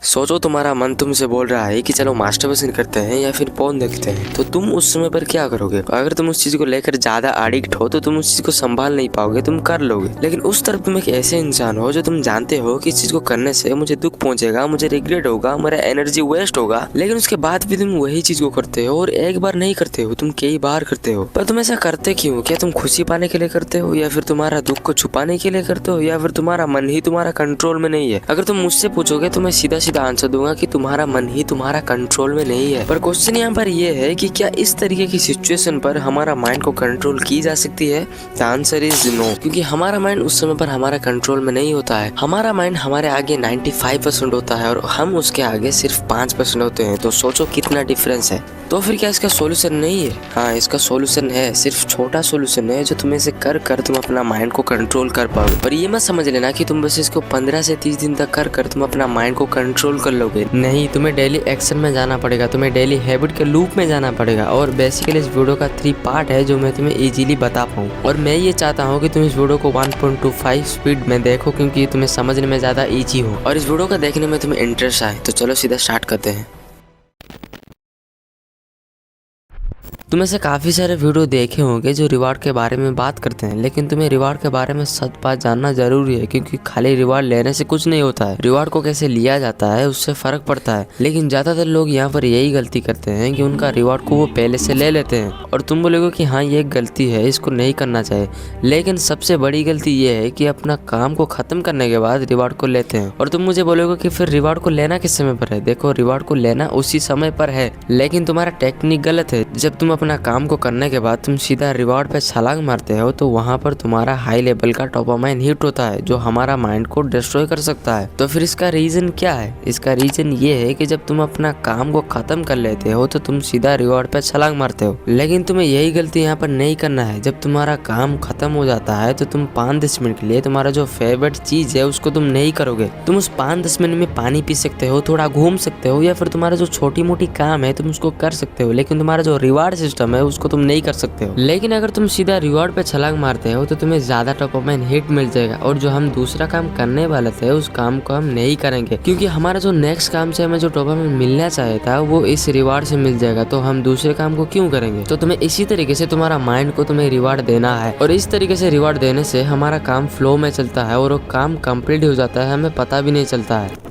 सोचो तुम्हारा मन तुमसे बोल रहा है कि चलो मास्टरबेशन करते हैं या फिर पोर्न देखते हैं, तो तुम उस समय पर क्या करोगे? अगर तुम उस चीज को लेकर ज्यादा एडिक्ट हो तो तुम उस चीज को संभाल नहीं पाओगे, तुम कर लोगे। लेकिन उस तरफ तुम एक ऐसे इंसान हो जो तुम जानते हो कि इस चीज को करने से मुझे दुख पहुंचेगा, मुझे रिग्रेट होगा, मेरा एनर्जी वेस्ट होगा, लेकिन उसके बाद भी तुम वही चीज को करते हो। और एक बार नहीं करते हो, तुम कई बार करते हो। पर तुम ऐसा करते क्यों? क्या तुम खुशी पाने के लिए करते हो, या फिर तुम्हारा दुख को छुपाने के लिए करते हो, या फिर तुम्हारा मन ही तुम्हारा कंट्रोल में नहीं है? अगर तुम मुझसे पूछोगे तो मैं सीधा सीधा आंसर दूंगा कि तुम्हारा मन ही तुम्हारा कंट्रोल में नहीं है। पर क्वेश्चन यहाँ पर ये है कि क्या इस तरीके की सिचुएशन पर हमारा माइंड को कंट्रोल की जा सकती है? द आंसर इज नो, क्योंकि हमारा माइंड उस समय पर हमारा कंट्रोल में नहीं होता है। हमारा माइंड हमारे आगे 95% होता है और हम उसके आगे सिर्फ 5% होते हैं। तो सोचो कितना डिफरेंस है। तो फिर क्या इसका सोल्यूशन नहीं है? हाँ, इसका सोल्यूशन है, सिर्फ छोटा सोल्यूशन है जो तुम इसे कर कर तुम अपना माइंड को कंट्रोल कर पाओगे। पर ये मत समझ लेना कि तुम बस इसको 15 से 30 दिन तक कर कर तुम अपना माइंड को कंट्रोल कर लोगे। नहीं, तुम्हें डेली एक्शन में जाना पड़ेगा, तुम्हें डेली हैबिट के लूप में जाना पड़ेगा। और बेसिकली इस वीडियो का 3 पार्ट है जो मैं तुम्हें इजीली बता पाऊँ। और मैं ये चाहता हूँ कि तुम इस वीडियो को 1.25 स्पीड में देखो, क्योंकि तुम्हें समझने में ज्यादा ईजी हो और इस वीडियो को देखने में तुम्हें इंटरेस्ट आए। तो चलो सीधा स्टार्ट करते हैं। तुम ऐसे काफ़ी सारे वीडियो देखे होंगे जो रिवार्ड के बारे में बात करते हैं, लेकिन तुम्हें रिवार्ड के बारे में सच बात जानना जरूरी है, क्योंकि खाली रिवार्ड लेने से कुछ नहीं होता है। रिवार्ड को कैसे लिया जाता है उससे फर्क पड़ता है। लेकिन ज़्यादातर लोग यहाँ पर यही गलती करते हैं कि उनका रिवार्ड को वो पहले से ले लेते हैं। और तुम बोलोगे कि हाँ ये एक गलती है, इसको नहीं करना चाहिए। लेकिन सबसे बड़ी गलती ये है कि अपना काम को ख़त्म करने के बाद रिवार्ड को लेते हैं। और तुम मुझे बोलोगे कि फिर रिवार्ड को लेना किस समय पर है? देखो, रिवार्ड को लेना उसी समय पर है, लेकिन तुम्हारा टेक्निक गलत है। जब तुम अपना काम को करने के बाद तुम सीधा रिवॉर्ड पे छलांग मारते हो तो वहां पर तुम्हारा हाई लेवल का डोपामाइन हिट होता है जो हमारा माइंड को डिस्ट्रॉय कर सकता है। तो फिर इसका रीजन क्या है? इसका रीजन ये है कि जब तुम अपना काम को खत्म कर लेते हो तो तुम सीधा रिवॉर्ड पे छलांग मारते हो। लेकिन तुम्हें यही गलती यहाँ पर नहीं करना है। जब तुम्हारा काम खत्म हो जाता है तो तुम 5-10 मिनट के लिए तुम्हारा जो फेवरेट चीज है उसको तुम नहीं करोगे। तुम उस 5-10 मिनट में पानी पी सकते हो, थोड़ा घूम सकते हो, या फिर तुम्हारा जो छोटी मोटी काम है तुम उसको कर सकते हो, लेकिन तुम्हारा जो रिवार्ड सिस्टम है उसको तुम नहीं कर सकते हो। लेकिन अगर तुम सीधा रिवॉर्ड पे छलांग मारते हो तो तुम्हें ज्यादा डोपामाइन हिट मिल जाएगा, और जो हम दूसरा काम करने वाले थे उस काम को हम नहीं करेंगे, क्योंकि हमारा जो नेक्स्ट काम से हमें जो डोपामाइन मिलना चाहिए था वो इस रिवार्ड से मिल जाएगा। तो हम दूसरे काम को क्यों करेंगे? तो तुम्हें इसी तरीके से तुम्हारा माइंड को तुम्हें रिवार्ड देना है, और इस तरीके से रिवार्ड देने से हमारा काम फ्लो में चलता है और वो काम कंप्लीट हो जाता है, हमें पता भी नहीं चलता है।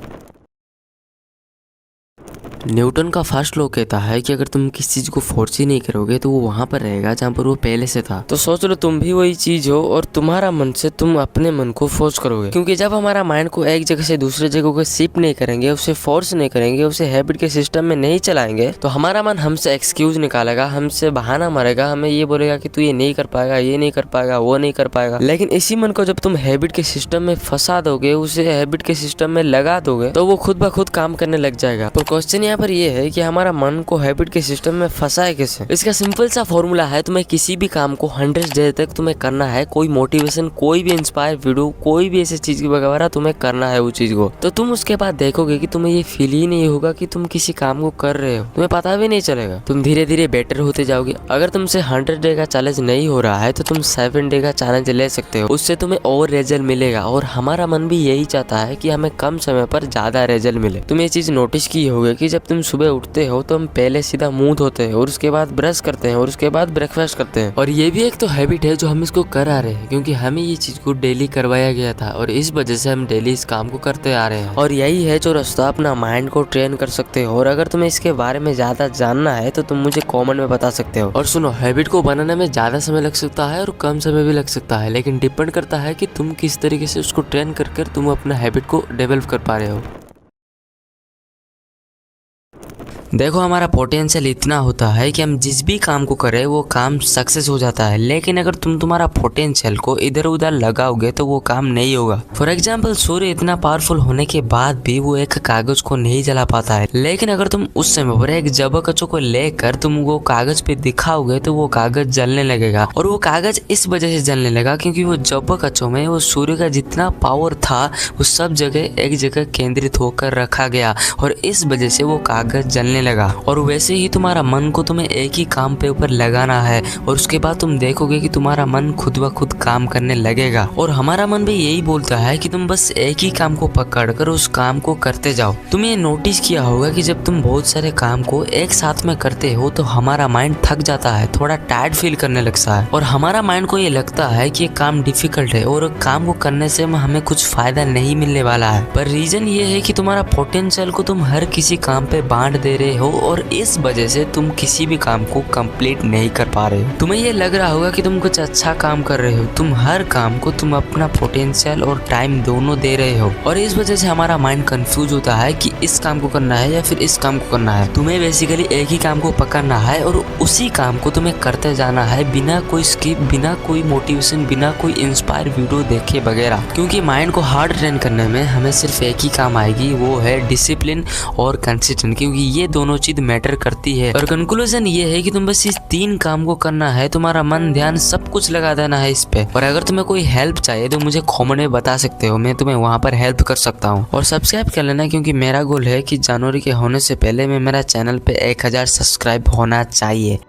न्यूटन का फर्स्ट लॉ कहता है कि अगर तुम किसी चीज को फोर्स ही नहीं करोगे तो वो वहां पर रहेगा जहां पर वो पहले से था। तो सोच लो तुम भी वही चीज हो और तुम्हारा मन से तुम अपने मन को फोर्स करोगे, क्योंकि जब हमारा माइंड को एक जगह से दूसरे जगह को शिफ्ट नहीं करेंगे, उसे फोर्स नहीं करेंगे, उसे हैबिट के सिस्टम में नहीं चलाएंगे, तो हमारा मन हमसे एक्सक्यूज निकालेगा, हमसे बहाना मारेगा, हमें ये बोलेगा कि तू ये नहीं कर पाएगा, ये नहीं कर पाएगा, वो नहीं कर पाएगा। लेकिन इसी मन को जब तुम हैबिट के सिस्टम में फंसा दोगे, उसे हैबिट के सिस्टम में लगा दोगे, तो वो खुद ब खुद काम करने लग जाएगा। तो क्वेश्चन यहाँ पर ये है कि हमारा मन को हैबिट के सिस्टम में फंसाए कैसे? इसका सिंपल सा फॉर्मूला है, तुम्हें किसी भी काम को 100 डेज तक तुम्हें करना है। कोई मोटिवेशन, कोई भी इंस्पायर वीडियो, कोई भी ऐसी चीज वगैरह तुम्हें करना है वो चीज को। तो तुम उसके बाद देखोगे कि तुम्हें ये फील ही नहीं होगा कि तुम किसी काम को कर रहे हो, तुम्हें पता भी नहीं चलेगा। तुम धीरे धीरे बेटर होते जाओगे। अगर तुमसे 100 डे का चैलेंज नहीं हो रहा है तो तुम 7 डे का चैलेंज ले सकते हो, उससे तुम्हें और रिजल्ट मिलेगा। और हमारा मन भी यही चाहता है कि हमें कम समय पर ज्यादा रिजल्ट मिले। तुम ये चीज नोटिस की होगी कि जब तुम सुबह उठते हो तो हम पहले सीधा मुंह धोते हैं और उसके बाद ब्रश करते हैं और उसके बाद ब्रेकफास्ट करते हैं। और ये भी एक तो हैबिट है जो हम इसको कर आ रहे हैं, क्योंकि हमें ये चीज को डेली करवाया गया था और इस वजह से हम डेली इस काम को करते आ रहे हैं। और यही है जो रास्ता अपना माइंड को ट्रेन कर सकते हो। और अगर तुम्हें इसके बारे में ज्यादा जानना है तो तुम मुझे कमेंट में बता सकते हो। और सुनो, हैबिट को बनाने में ज्यादा समय लग सकता है और कम समय भी लग सकता है, लेकिन डिपेंड करता है कि तुम किस तरीके से उसको ट्रेन कर तुम अपना हैबिट को डेवलप कर पा रहे हो। देखो, हमारा पोटेंशियल इतना होता है कि हम जिस भी काम को करें वो काम सक्सेस हो जाता है, लेकिन अगर तुम तुम्हारा पोटेंशियल को इधर उधर लगाओगे तो वो काम नहीं होगा। फॉर एग्जाम्पल, सूर्य इतना पावरफुल होने के बाद भी वो एक कागज को नहीं जला पाता है, लेकिन अगर तुम उस समय पर एक जबर कचो को लेकर तुम वो कागज पे दिखाओगे तो वो कागज जलने लगेगा। और वो कागज इस वजह से जलने लगा क्योंकि वो जबर कचो में वो सूर्य का जितना पावर था वो सब जगह एक जगह केंद्रित होकर रखा गया, और इस वजह से वो कागज जलने चलने लगा। और वैसे ही तुम्हारा मन को तुम्हें एक ही काम पे ऊपर लगाना है और उसके बाद तुम देखोगे कि तुम्हारा मन खुद ब खुद काम करने लगेगा। और हमारा मन भी यही बोलता है कि तुम बस एक ही काम को पकड़कर उस काम को करते जाओ। तुम ये नोटिस किया होगा कि जब तुम बहुत सारे काम को एक साथ में करते हो तो हमारा माइंड थक जाता है, थोड़ा टायर्ड फील करने लगता है और हमारा माइंड को ये लगता है कि ये काम डिफिकल्ट है और काम को करने से हमें कुछ फायदा नहीं मिलने वाला है। पर रीजन ये है कि तुम्हारा पोटेंशियल को तुम हर किसी काम पे बांट दे रहे हो और इस वजह से तुम किसी भी काम को कंप्लीट नहीं कर पा रहे हो। तुम्हें ये लग रहा होगा कि तुम कुछ अच्छा काम कर रहे हो, तुम हर काम को तुम अपना पोटेंशियल और टाइम दोनों दे रहे हो और इस वजह से हमारा माइंड कंफ्यूज होता है कि इस काम को करना है या फिर इस काम को करना है। तुम्हें बेसिकली एक ही काम को पकड़ना है और उसी काम को तुम्हें करते जाना है बिना कोई स्किप, बिना कोई मोटिवेशन, बिना कोई इंस्पायर वीडियो देखे वगैरह। क्योंकि माइंड को हार्ड ट्रेन करने में हमें सिर्फ एक ही काम आएगी, वो है डिसिप्लिन और कंसिस्टेंट, क्योंकि ये दोनों चीज मैटर करती है। और कंक्लूजन ये है कि तुम बस इस 3 काम को करना है, तुम्हारा मन ध्यान सब कुछ लगा देना है इस पे। और अगर तुम्हें कोई हेल्प चाहिए तो मुझे कमेंट में बता सकते हो, मैं तुम्हें वहां पर हेल्प कर सकता हूँ। और सब्सक्राइब कर लेना क्योंकि मेरा गोल है कि जनवरी के होने से पहले में मेरा चैनल पे 1000 सब्सक्राइब होना चाहिए।